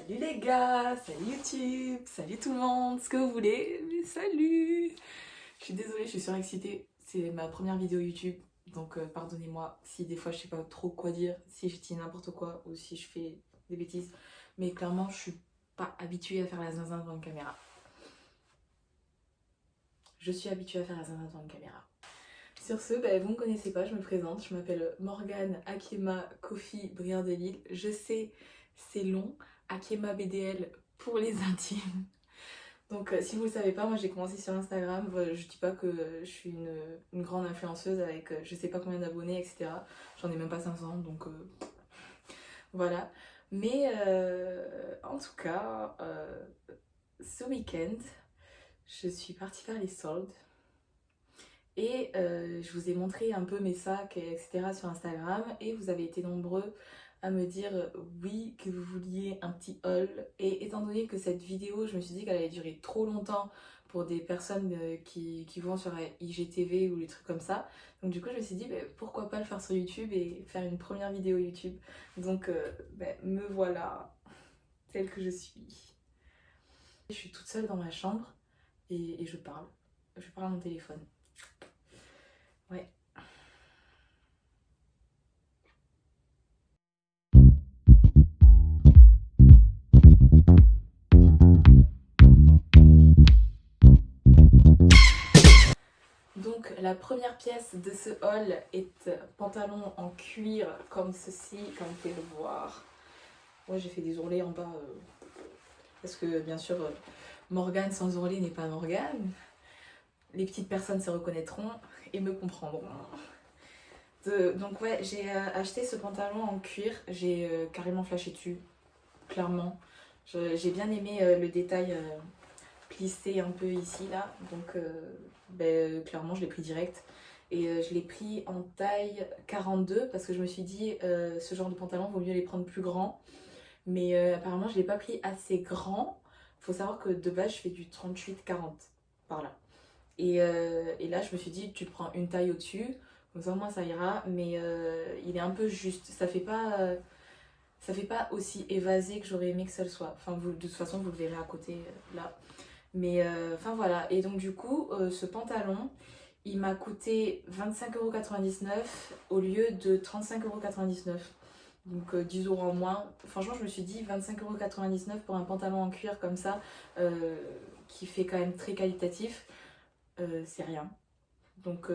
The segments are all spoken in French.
Salut les gars, salut YouTube, salut tout le monde, ce que vous voulez, mais salut. Je suis désolée, je suis surexcitée, c'est ma première vidéo YouTube, donc pardonnez-moi si des fois je sais pas trop quoi dire, si je dis n'importe quoi ou si je fais des bêtises, mais clairement je suis pas habituée à faire la zinzin devant une caméra. Je suis habituée à faire la zinzin devant une caméra. Sur ce, vous me connaissez pas, je me présente, je m'appelle Morgane Akema Kofi Briard-de-Lille. Je sais, c'est long, Akema BDL pour les intimes. Donc si vous le savez pas, moi j'ai commencé sur Instagram, je dis pas que je suis une grande influenceuse avec je sais pas combien d'abonnés, etc. J'en ai même pas 500, donc voilà. Mais en tout cas, ce week-end, je suis partie faire les soldes. Et je vous ai montré un peu mes sacs, etc. sur Instagram. Et vous avez été nombreux à me dire oui, que vous vouliez un petit haul. Et étant donné que cette vidéo, je me suis dit qu'elle allait durer trop longtemps pour des personnes qui vont sur IGTV ou les trucs comme ça. Donc du coup, je me suis dit pourquoi pas le faire sur YouTube et faire une première vidéo YouTube. Donc me voilà, telle que je suis. Je suis toute seule dans ma chambre et je parle. Je parle à mon téléphone. Ouais. Donc la première pièce de ce haul est pantalon en cuir comme ceci, comme vous pouvez le voir. Moi j'ai fait des ourlets en bas parce que bien sûr Morgane sans ourlet n'est pas Morgane. Les petites personnes se reconnaîtront et me comprendront. Donc ouais, j'ai acheté ce pantalon en cuir, j'ai carrément flashé dessus, clairement. J'ai bien aimé le détail plissé un peu ici là, donc clairement je l'ai pris direct. Et je l'ai pris en taille 42 parce que je me suis dit ce genre de pantalon vaut mieux les prendre plus grands. Mais apparemment je l'ai pas pris assez grand. Faut savoir que de base je fais du 38-40 par là. Et là je me suis dit tu prends une taille au-dessus, comme ça au moins ça ira. Mais il est un peu juste, ça fait pas aussi évasé que j'aurais aimé que ça le soit. Enfin de toute façon vous le verrez à côté là. Mais enfin voilà, et donc du coup, ce pantalon, il m'a coûté 25,99€ au lieu de 35,99€. Donc 10 € en moins. Franchement, je me suis dit 25,99€ pour un pantalon en cuir comme ça, qui fait quand même très qualitatif, c'est rien. Donc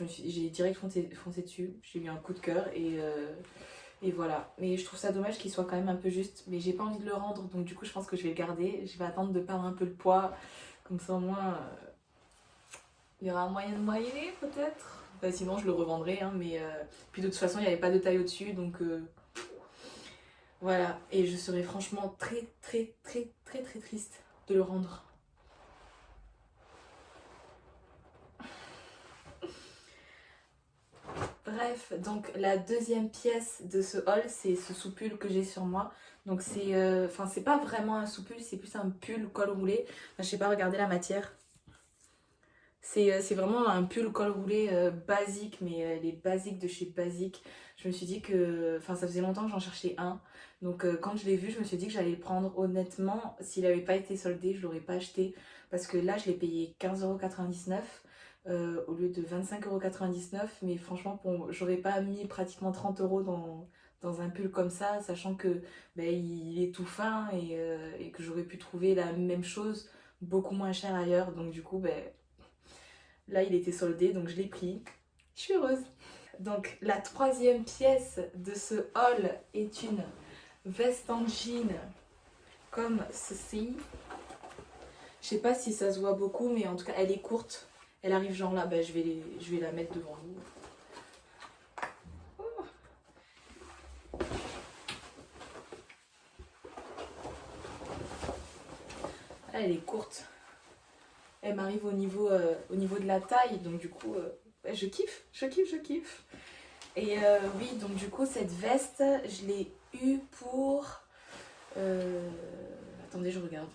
j'ai direct foncé dessus, j'ai eu un coup de cœur et voilà. Mais je trouve ça dommage qu'il soit quand même un peu juste. Mais j'ai pas envie de le rendre. Donc du coup je pense que je vais le garder. Je vais attendre de perdre un peu le poids. Comme ça au moins il y aura un moyen de moyenner peut-être. Sinon je le revendrai. Hein, mais puis de toute façon il n'y avait pas de taille au-dessus. Donc voilà. Et je serais franchement très très très très très triste de le rendre. Bref, donc la deuxième pièce de ce haul, c'est ce sous-pull que j'ai sur moi. Donc c'est pas vraiment un sous-pull, c'est plus un pull col roulé. Enfin, je sais pas, regardez la matière. C'est vraiment un pull col roulé basique, mais les basiques de chez Basique. Je me suis dit que, enfin ça faisait longtemps que j'en cherchais un. Donc quand je l'ai vu, je me suis dit que j'allais le prendre. Honnêtement, s'il n'avait pas été soldé, je l'aurais pas acheté. Parce que là, je l'ai payé 15,99€ au lieu de 25,99€. Mais franchement, j'aurais pas mis pratiquement 30€ dans un pull comme ça, sachant que il est tout fin et que j'aurais pu trouver la même chose beaucoup moins cher ailleurs. Donc du coup, là, il était soldé, donc je l'ai pris. Je suis heureuse. Donc, la troisième pièce de ce haul est une veste en jean comme ceci. Je sais pas si ça se voit beaucoup, mais en tout cas, elle est courte. Elle arrive genre là, je vais la mettre devant vous. Là, elle est courte. Elle m'arrive au niveau de la taille, donc du coup, je kiffe, je kiffe, je kiffe. Et oui, donc du coup, cette veste, je l'ai eue pour... Attendez, je regarde.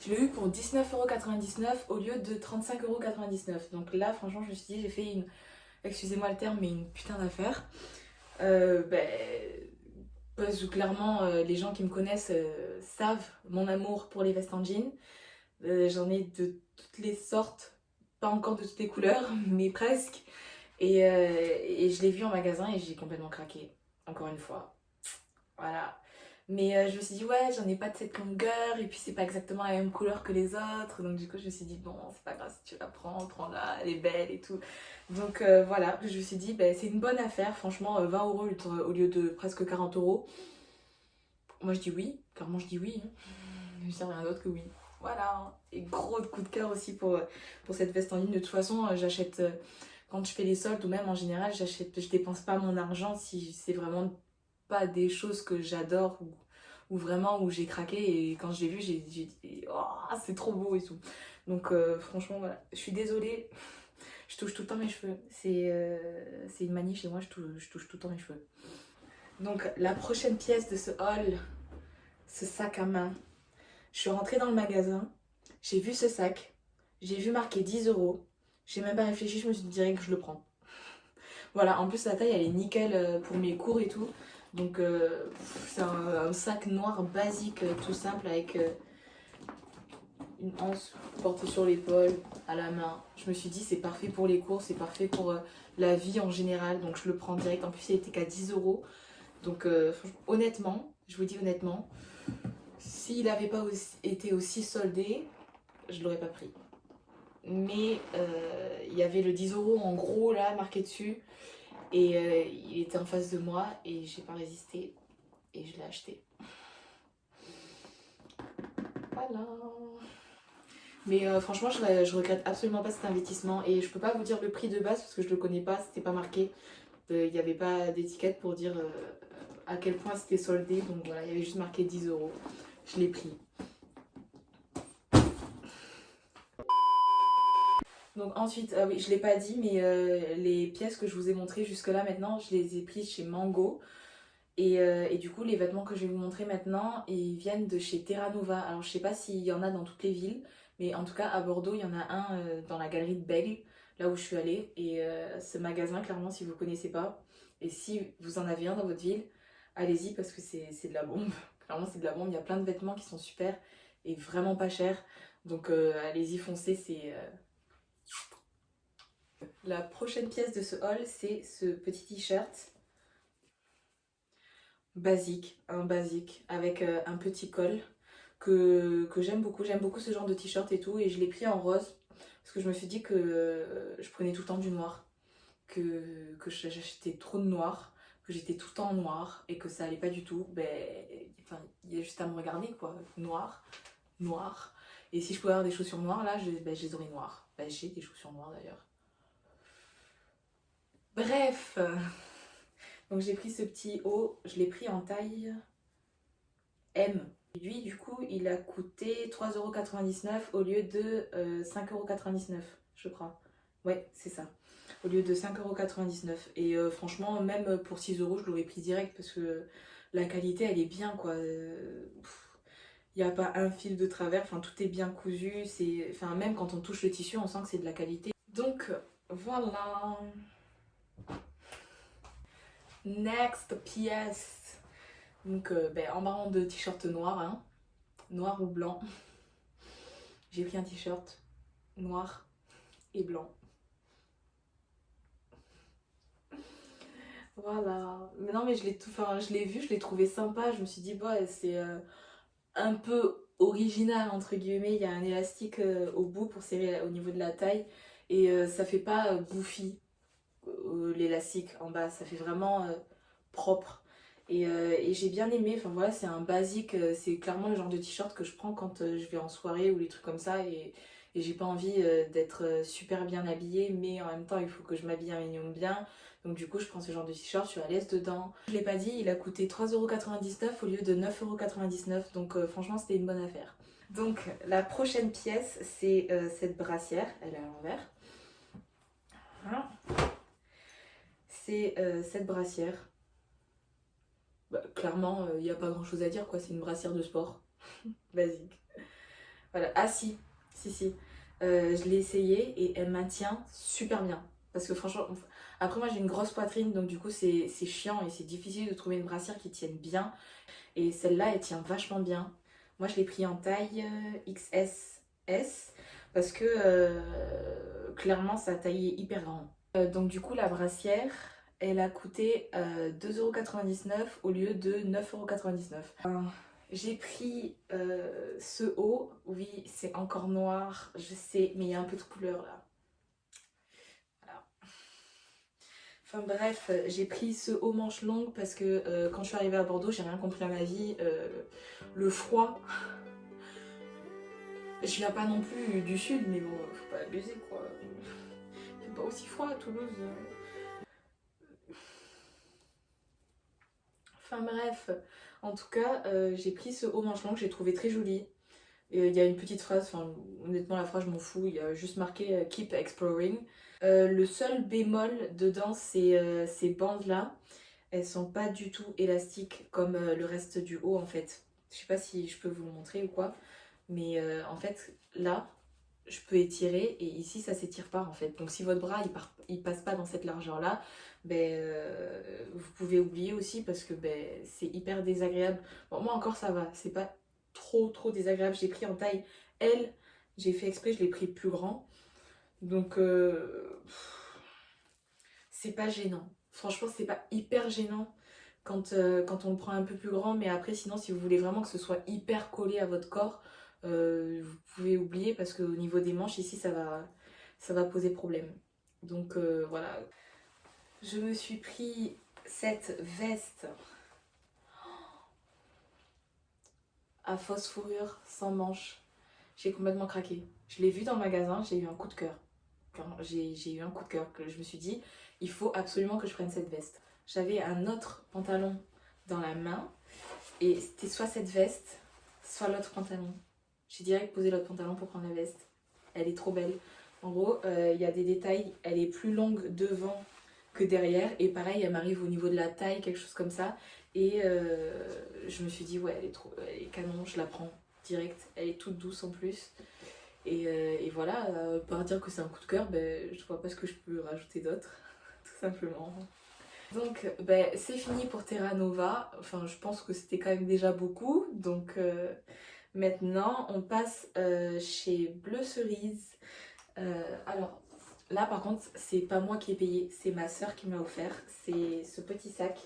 Je l'ai eu pour 19,99€ au lieu de 35,99€. Donc là, franchement, je me suis dit, j'ai fait excusez-moi le terme, mais une putain d'affaire. Parce que clairement, les gens qui me connaissent savent mon amour pour les vestes en jean. J'en ai de toutes les sortes, pas encore de toutes les couleurs, mais presque. Et je l'ai vu en magasin et j'ai complètement craqué, encore une fois. Voilà. Mais je me suis dit, ouais, j'en ai pas de cette longueur, et puis c'est pas exactement la même couleur que les autres. Donc du coup, je me suis dit, bon, c'est pas grave si tu la prends, prends-la, elle est belle et tout. Donc voilà, je me suis dit, ben, c'est une bonne affaire, franchement, 20 € au lieu de presque 40 €. Moi je dis oui, clairement je dis oui. Hein. Je dis rien d'autre que oui. Voilà. Et gros coup de cœur aussi pour cette veste en ligne. De toute façon, j'achète, quand je fais les soldes ou même en général, je dépense pas mon argent si c'est vraiment pas des choses que j'adore ou vraiment où j'ai craqué. Et quand je l'ai vu, j'ai dit, oh, c'est trop beau et tout. Donc franchement, voilà. Je suis désolée. Je touche tout le temps mes cheveux. C'est une manie chez moi, je touche tout le temps mes cheveux. Donc la prochaine pièce de ce haul, ce sac à main. Je suis rentrée dans le magasin, j'ai vu ce sac, j'ai vu marqué 10 €. J'ai même pas réfléchi, je me suis dit direct que je le prends. Voilà, en plus la taille elle est nickel pour mes cours et tout. Donc c'est un sac noir basique, tout simple avec une anse portée sur l'épaule, à la main. Je me suis dit c'est parfait pour les cours, c'est parfait pour la vie en général. Donc je le prends direct. En plus il était qu'à 10 €. Donc honnêtement, je vous dis honnêtement, s'il n'avait pas été aussi soldé, je l'aurais pas pris. Mais il y avait le 10 € en gros là marqué dessus et il était en face de moi et j'ai pas résisté et je l'ai acheté. Voilà. Mais franchement je regrette absolument pas cet investissement et je peux pas vous dire le prix de base parce que je le connais pas, c'était pas marqué. Il n'y avait pas d'étiquette pour dire à quel point c'était soldé, donc voilà, il y avait juste marqué 10 €. Je l'ai pris. Donc ensuite, oui, je l'ai pas dit, mais les pièces que je vous ai montrées jusque-là maintenant, je les ai prises chez Mango. Et du coup, les vêtements que je vais vous montrer maintenant, ils viennent de chez Terra Nova. Alors je sais pas s'il y en a dans toutes les villes, mais en tout cas à Bordeaux, il y en a un dans la galerie de Bègle, là où je suis allée. Et ce magasin, clairement, si vous connaissez pas, et si vous en avez un dans votre ville, allez-y parce que c'est de la bombe. Clairement, c'est de la bombe. Il y a plein de vêtements qui sont super et vraiment pas chers. Donc allez-y, foncez, c'est... La prochaine pièce de ce haul, c'est ce petit t-shirt basique, un basique, avec un petit col que j'aime beaucoup. J'aime beaucoup ce genre de t-shirt et tout, et je l'ai pris en rose parce que je me suis dit que je prenais tout le temps du noir, que j'achetais trop de noir, que j'étais tout le temps en noir et que ça allait pas du tout. Ben, enfin, il y a juste à me regarder quoi, noir, noir. Et si je pouvais avoir des chaussures noires là, ben, je les aurais noires. Ben, j'ai des chaussures noires d'ailleurs. Bref, donc j'ai pris ce petit haut, je l'ai pris en taille M. Lui, du coup, il a coûté 3,99 € au lieu de 5,99 € je crois. Ouais, c'est ça. Au lieu de 5,99 €. Et franchement, même pour 6 € je l'aurais pris direct parce que la qualité, elle est bien, quoi. Il n'y a pas un fil de travers, enfin, tout est bien cousu. Enfin, même quand on touche le tissu, on sent que c'est de la qualité. Donc, voilà. Next pièce. Donc, ben, en parlant de t-shirt noir, hein, noir ou blanc, j'ai pris un t-shirt noir et blanc. Voilà. Mais non, mais je l'ai vu, je l'ai trouvé sympa. Je me suis dit, bah, c'est un peu original, entre guillemets. Il y a un élastique au bout pour serrer au niveau de la taille. Et ça fait pas bouffi l'élastique en bas. Ça fait vraiment propre. Et j'ai bien aimé. Enfin voilà, c'est un basique. C'est clairement le genre de t-shirt que je prends quand je vais en soirée ou les trucs comme ça. Et j'ai pas envie d'être super bien habillée, mais en même temps il faut que je m'habille un minimum bien. Donc du coup je prends ce genre de t-shirt, je suis à l'aise dedans. Je l'ai pas dit, il a coûté 3,99 € au lieu de 9,99 €. Donc franchement c'était une bonne affaire. Donc la prochaine pièce c'est cette brassière, elle est à l'envers. Voilà. C'est cette brassière. Bah, clairement il n'y a pas grand chose à dire quoi, c'est une brassière de sport. Basique. Voilà. Ah si, si. Je l'ai essayée et elle maintient super bien. Parce que franchement, après moi j'ai une grosse poitrine, donc du coup c'est chiant et c'est difficile de trouver une brassière qui tienne bien. Et celle-là, elle tient vachement bien. Moi je l'ai pris en taille XS parce que clairement sa taille est hyper grande. Donc du coup la brassière, elle a coûté 2,99 € au lieu de 9,99 €. J'ai pris ce haut, oui c'est encore noir, je sais, mais il y a un peu de couleur là. Voilà. Enfin bref, j'ai pris ce haut manche longue parce que quand je suis arrivée à Bordeaux, j'ai rien compris à ma vie. Le froid, je viens pas non plus du sud, mais bon, faut pas abuser quoi. Il fait pas aussi froid à Toulouse. Enfin bref, en tout cas, j'ai pris ce haut manche long que j'ai trouvé très joli. Il y a une petite phrase, enfin honnêtement la phrase je m'en fous, il y a juste marqué Keep Exploring. Le seul bémol dedans, c'est ces bandes là, elles sont pas du tout élastiques comme le reste du haut en fait. Je sais pas si je peux vous le montrer ou quoi, mais en fait là, je peux étirer et ici ça s'étire pas en fait. Donc si votre bras il passe pas dans cette largeur là, ben, vous pouvez oublier aussi parce que ben, c'est hyper désagréable. Bon, moi encore ça va, c'est pas trop désagréable. J'ai pris en taille L, j'ai fait exprès, je l'ai pris plus grand. Donc c'est pas gênant. Franchement c'est pas hyper gênant quand on le prend un peu plus grand, mais après sinon si vous voulez vraiment que ce soit hyper collé à votre corps, vous pouvez oublier parce qu'au niveau des manches ici ça va poser problème. Donc voilà. Je me suis pris cette veste à fausse fourrure sans manches. J'ai complètement craqué. Je l'ai vue dans le magasin, j'ai eu un coup de cœur. J'ai eu un coup de cœur que je me suis dit, il faut absolument que je prenne cette veste. J'avais un autre pantalon dans la main et c'était soit cette veste, soit l'autre pantalon. J'ai direct posé l'autre pantalon pour prendre la veste. Elle est trop belle. En gros, il y a des détails, elle est plus longue devant que derrière et pareil, elle m'arrive au niveau de la taille, quelque chose comme ça. Et je me suis dit, ouais, elle est canon, je la prends direct. Elle est toute douce en plus. Et voilà, par dire que c'est un coup de cœur, ben, je vois pas ce que je peux rajouter d'autre, tout simplement. Donc ben, c'est fini pour Terra Nova, enfin je pense que c'était quand même déjà beaucoup, donc maintenant on passe chez Bleu Cerise. Alors là par contre c'est pas moi qui ai payé, c'est ma soeur qui m'a offert, c'est ce petit sac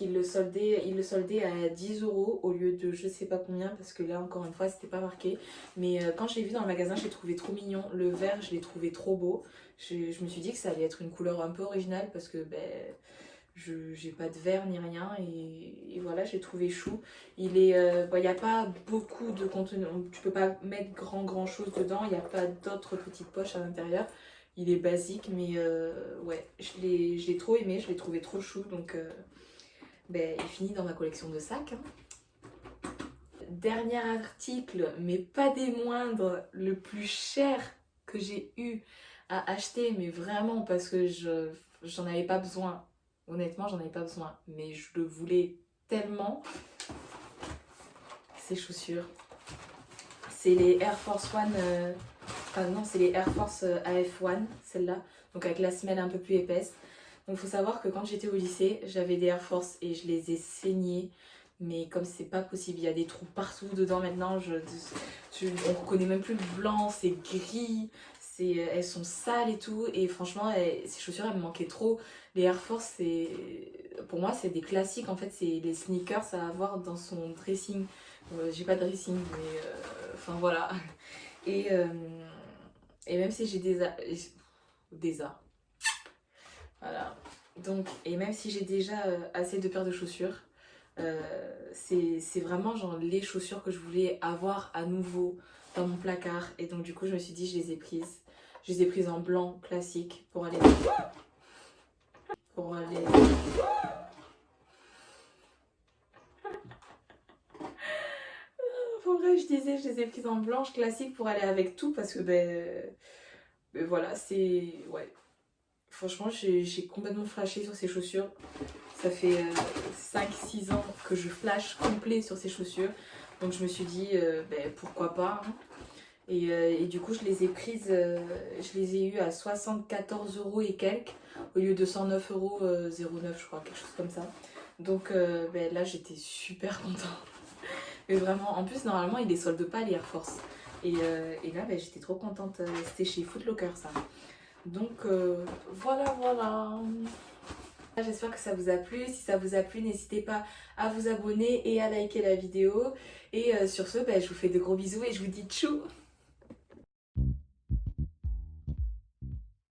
il le soldait à 10 € au lieu de je sais pas combien parce que là encore une fois c'était pas marqué, mais quand je l'ai vu dans le magasin je l'ai trouvé trop mignon, le vert je l'ai trouvé trop beau, je me suis dit que ça allait être une couleur un peu originale parce que ben j'ai pas de vert ni rien et voilà j'ai trouvé chou. Il est bon, y a pas beaucoup de contenu, tu peux pas mettre grand chose dedans, il n'y a pas d'autres petites poches à l'intérieur. Il est basique mais ouais je l'ai trop aimé, je l'ai trouvé trop chou donc ben, il finit dans ma collection de sacs. Hein. Dernier article, mais pas des moindres, le plus cher que j'ai eu à acheter, mais vraiment parce que j'en avais pas besoin. Honnêtement, j'en avais pas besoin, mais je le voulais tellement. Ces chaussures. C'est les Air Force One. Enfin, non, c'est les Air Force AF1, celle-là. Donc avec la semelle un peu plus épaisse. Donc il faut savoir que quand j'étais au lycée, j'avais des Air Force et je les ai saignés. Mais comme c'est pas possible, il y a des trous partout dedans maintenant. On reconnaît même plus le blanc, c'est gris. Elles sont sales et tout. Et franchement, ces chaussures, elles me manquaient trop. Les Air Force, pour moi, c'est des classiques. En fait, c'est les sneakers à avoir dans son dressing. J'ai pas de dressing, mais enfin voilà. Et même si j'ai des A. Voilà. Donc, et même si j'ai déjà assez de paires de chaussures, c'est vraiment genre les chaussures que je voulais avoir à nouveau dans mon placard. Et donc du coup, je me suis dit, je les ai prises. Je les ai prises en blanc classique pour aller... Pour vrai, je disais, je les ai prises en blanche classique pour aller avec tout parce que ben voilà, c'est... Ouais. Franchement, j'ai complètement flashé sur ces chaussures. Ça fait 5-6 ans que je flash complet sur ces chaussures. Donc je me suis dit, ben, pourquoi pas. Hein. Et du coup, je les ai prises, je les ai eues à 74 € et quelques, au lieu de 109,09 € je crois, quelque chose comme ça. Donc ben, là, j'étais super contente. Mais vraiment, en plus, normalement, ils les soldent pas les Air Force. Et là, ben, j'étais trop contente. C'était chez Foot Locker, ça. Donc voilà, voilà. J'espère que ça vous a plu. Si ça vous a plu, n'hésitez pas à vous abonner et à liker la vidéo. Et sur ce, ben, je vous fais de gros bisous et je vous dis tchou!